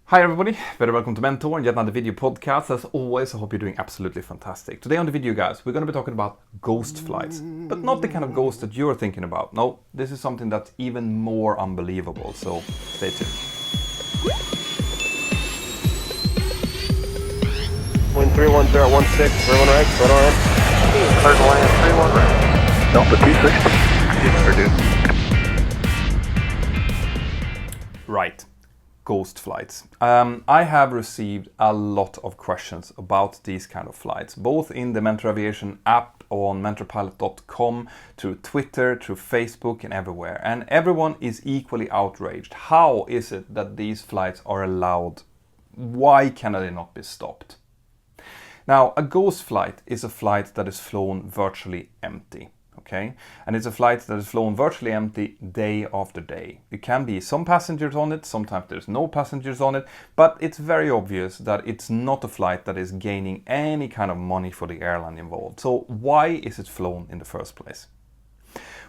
Hi everybody, very welcome to Mentour and yet another video podcast. As always, I hope you're doing absolutely fantastic. Today on the video, guys, we're going to be talking about ghost flights, but not the kind of ghost that you're thinking about. No, this is something that's even more unbelievable, so stay tuned. Wind 310 at 16, everyone right, right on. Clear to land, 31 right. Delta 260. Right. Ghost flights. I have received a lot of questions about these kind of flights, both in the Mentour Aviation app on mentorpilot.com, through Twitter, through Facebook and everywhere. And everyone is equally outraged. How is it that these flights are allowed? Why can they not be stopped? Now, a ghost flight is a flight that is flown virtually empty. Okay, and it's a flight that is flown virtually empty day after day. It can be some passengers on it, sometimes there's no passengers on it, but it's very obvious that it's not a flight that is gaining any kind of money for the airline involved. So why is it flown in the first place?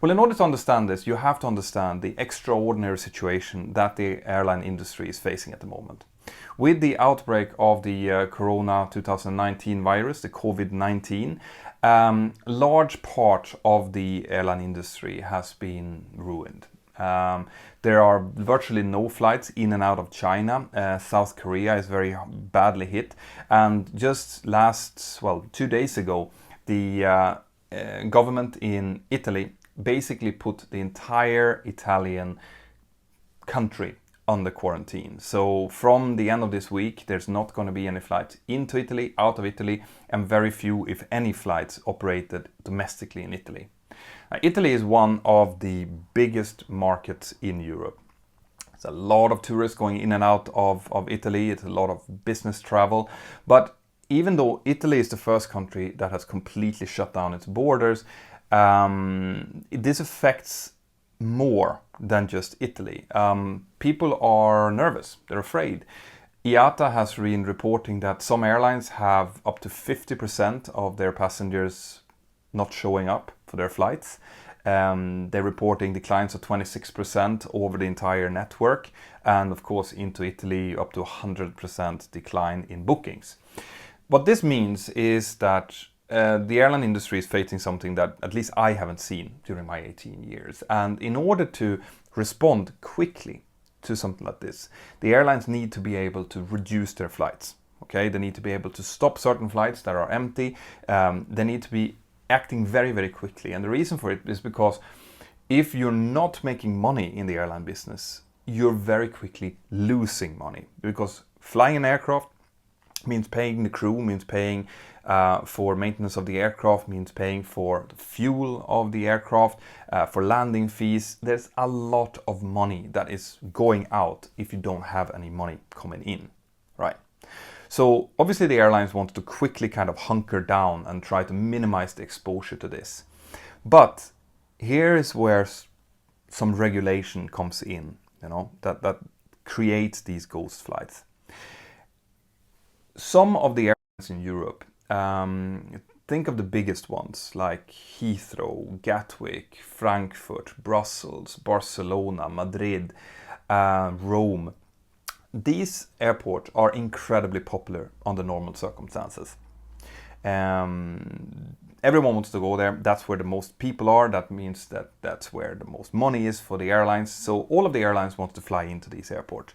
Well, in order to understand this, you have to understand the extraordinary situation that the airline industry is facing at the moment. With the outbreak of the Corona 2019 virus, the COVID-19, large part of the airline industry has been ruined. There are virtually no flights in and out of China. South Korea is very badly hit. And just 2 days ago, the government in Italy basically put the entire Italian country under quarantine. So from the end of this week, there's not going to be any flights into Italy, out of Italy, and very few, if any, flights operated domestically in Italy. Italy is one of the biggest markets in Europe. There's a lot of tourists going in and out of Italy. It's a lot of business travel. But even though Italy is the first country that has completely shut down its borders, this affects more than just Italy. People are nervous, they're afraid. IATA has been reporting that some airlines have up to 50% of their passengers not showing up for their flights. They're reporting declines of 26% over the entire network, and of course into Italy up to 100% decline in bookings. What this means is that the airline industry is facing something that at least I haven't seen during my 18 years. And in order to respond quickly to something like this, the airlines need to be able to reduce their flights. Okay, they need to be able to stop certain flights that are empty. They need to be acting very, very quickly. And the reason for it is because if you're not making money in the airline business, you're very quickly losing money, because flying an aircraft means paying the crew, means paying for maintenance of the aircraft, means paying for the fuel of the aircraft, for landing fees. There's a lot of money that is going out if you don't have any money coming in, right? So obviously the airlines want to quickly kind of hunker down and try to minimize the exposure to this. But here is where some regulation comes in, that creates these ghost flights. Some of the airlines in Europe, think of the biggest ones like Heathrow, Gatwick, Frankfurt, Brussels, Barcelona, Madrid, Rome. These airports are incredibly popular under normal circumstances. Everyone wants to go there. That's where the most people are. That means that that's where the most money is for the airlines. So all of the airlines want to fly into these airports.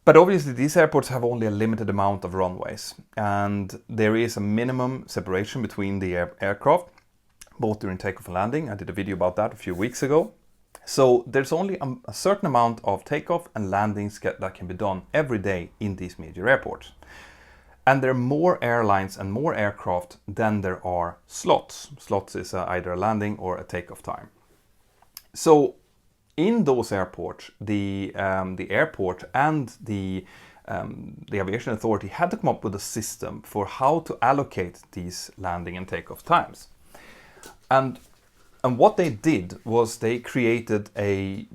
But obviously these airports have only a limited amount of runways, and there is a minimum separation between the aircraft, both during takeoff and landing. I did a video about that a few weeks ago. So there's only a certain amount of takeoff and landings that can be done every day in these major airports. And there are more airlines and more aircraft than there are slots. Slots is either a landing or a takeoff time. So in those airports, the airport and the aviation authority had to come up with a system for how to allocate these landing and takeoff times. And what they did was they created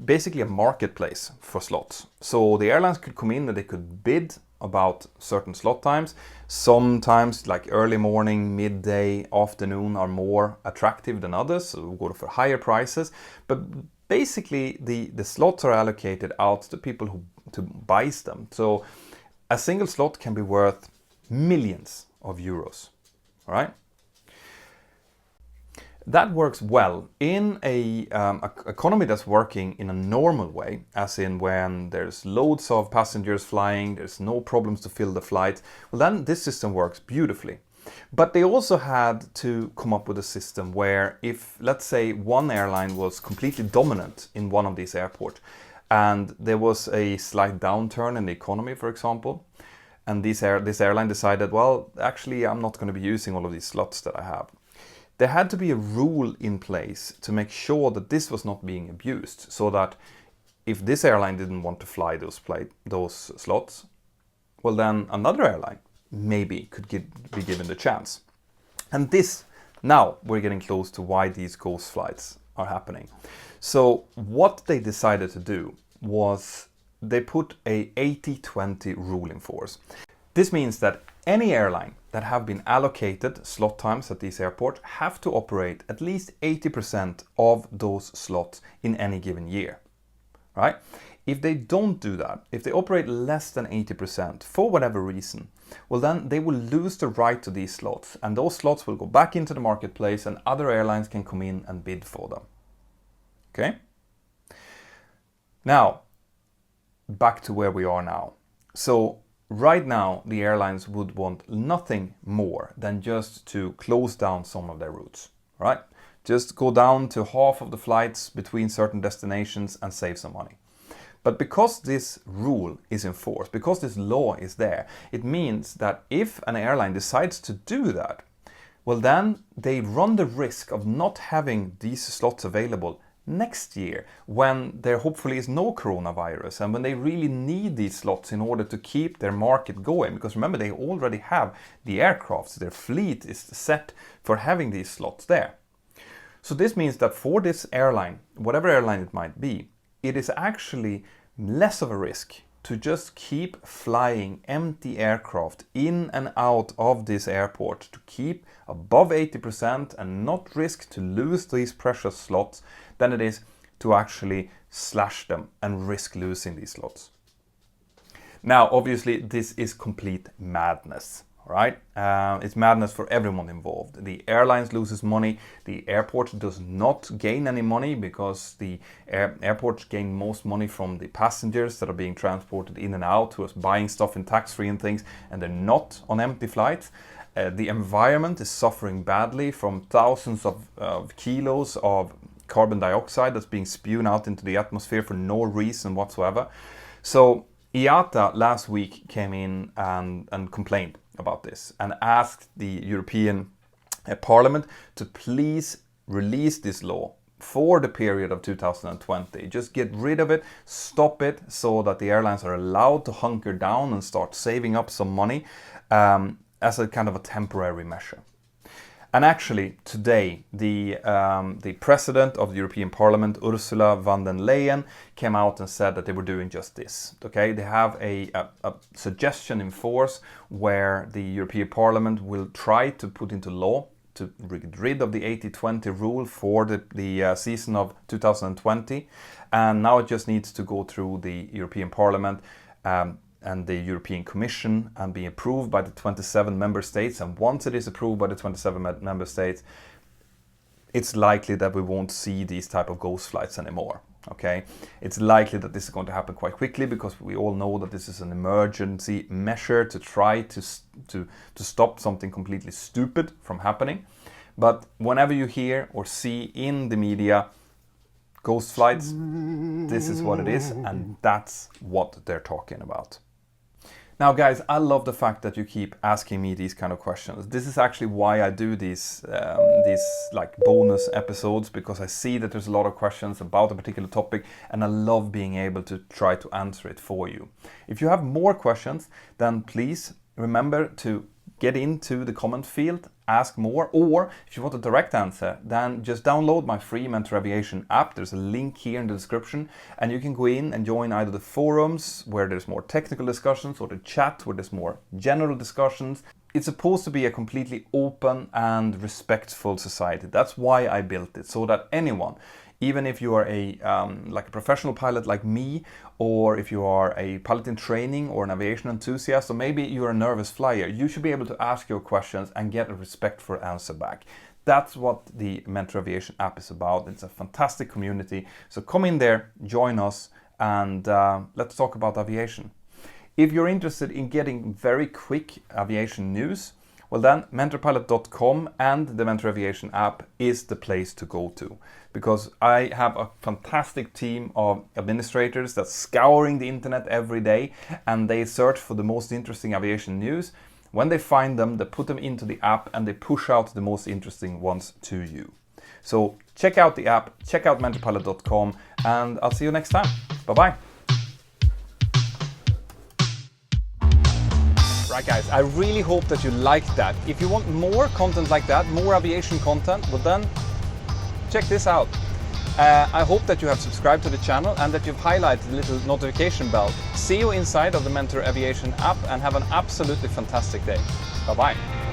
basically a marketplace for slots. So the airlines could come in and they could bid about certain slot times. Sometimes like early morning, midday, afternoon are more attractive than others, so we'll go for higher prices. But basically the slots are allocated out to people to buy them. So a single slot can be worth millions of euros, all right? That works well in a economy that's working in a normal way, as in when there's loads of passengers flying, there's no problems to fill the flight. Well, then this system works beautifully. But they also had to come up with a system where if, let's say, one airline was completely dominant in one of these airports, and there was a slight downturn in the economy, for example, and this airline decided, well, actually, I'm not going to be using all of these slots that I have. There had to be a rule in place to make sure that this was not being abused, so that if this airline didn't want to fly those slots, well, then another airline maybe could be given the chance. And this, now we're getting close to why these ghost flights are happening. So what they decided to do was they put a 80-20 rule in force. This means that any airline that have been allocated slot times at this airport have to operate at least 80% of those slots in any given year, right? If they don't do that, if they operate less than 80% for whatever reason, well, then they will lose the right to these slots, and those slots will go back into the marketplace and other airlines can come in and bid for them. Okay? Now, back to where we are now. So right now, the airlines would want nothing more than just to close down some of their routes, right? Just go down to half of the flights between certain destinations and save some money. But because this rule is enforced, because this law is there, it means that if an airline decides to do that, well, then they run the risk of not having these slots available next year, when there hopefully is no coronavirus and when they really need these slots in order to keep their market going. Because remember, they already have the aircrafts, their fleet is set for having these slots there. So this means that for this airline, whatever airline it might be, it is actually less of a risk to just keep flying empty aircraft in and out of this airport to keep above 80% and not risk to lose these precious slots than it is to actually slash them and risk losing these slots. Now, obviously, this is complete madness, right? It's madness for everyone involved. The airlines loses money. The airport does not gain any money because the airports gain most money from the passengers that are being transported in and out, who are buying stuff in tax-free and things, and they're not on empty flights. The environment is suffering badly from thousands of kilos of carbon dioxide that's being spewed out into the atmosphere for no reason whatsoever. So IATA last week came in and complained about this and asked the European Parliament to please release this law for the period of 2020. Just get rid of it, stop it, so that the airlines are allowed to hunker down and start saving up some money as a kind of a temporary measure. And actually, today, the president of the European Parliament, Ursula von der Leyen, came out and said that they were doing just this. Okay, they have a suggestion in force where the European Parliament will try to put into law to get rid of the 80-20 rule for the season of 2020. And now it just needs to go through the European Parliament and the European Commission and be approved by the 27 member states. And once it is approved by the 27 member states, it's likely that we won't see these type of ghost flights anymore. Okay, it's likely that this is going to happen quite quickly because we all know that this is an emergency measure to try to stop something completely stupid from happening. But whenever you hear or see in the media ghost flights, this is what it is, and that's what they're talking about. Now, guys, I love the fact that you keep asking me these kind of questions. This is actually why I do these like bonus episodes, because I see that there's a lot of questions about a particular topic, and I love being able to try to answer it for you. If you have more questions, then please remember to get into the comment field, ask more, or if you want a direct answer, then just download my free Mentour Aviation app. There's a link here in the description, and you can go in and join either the forums where there's more technical discussions or the chat where there's more general discussions. It's supposed to be a completely open and respectful society. That's why I built it, so that anyone, Even if you are like a professional pilot like me, or if you are a pilot in training or an aviation enthusiast, or maybe you're a nervous flyer, you should be able to ask your questions and get a respectful answer back. That's what the Mentour Aviation app is about. It's a fantastic community. So come in there, join us, and let's talk about aviation. If you're interested in getting very quick aviation news, well then mentorpilot.com and the Mentour Aviation app is the place to go to, because I have a fantastic team of administrators that's scouring the internet every day, and they search for the most interesting aviation news. When they find them, they put them into the app and they push out the most interesting ones to you. So check out the app, check out mentorpilot.com, and I'll see you next time. Bye-bye. Right guys, I really hope that you liked that. If you want more content like that, more aviation content, well then check this out. I hope that you have subscribed to the channel and that you've highlighted the little notification bell. See you inside of the Mentour Aviation app and have an absolutely fantastic day. Bye-bye.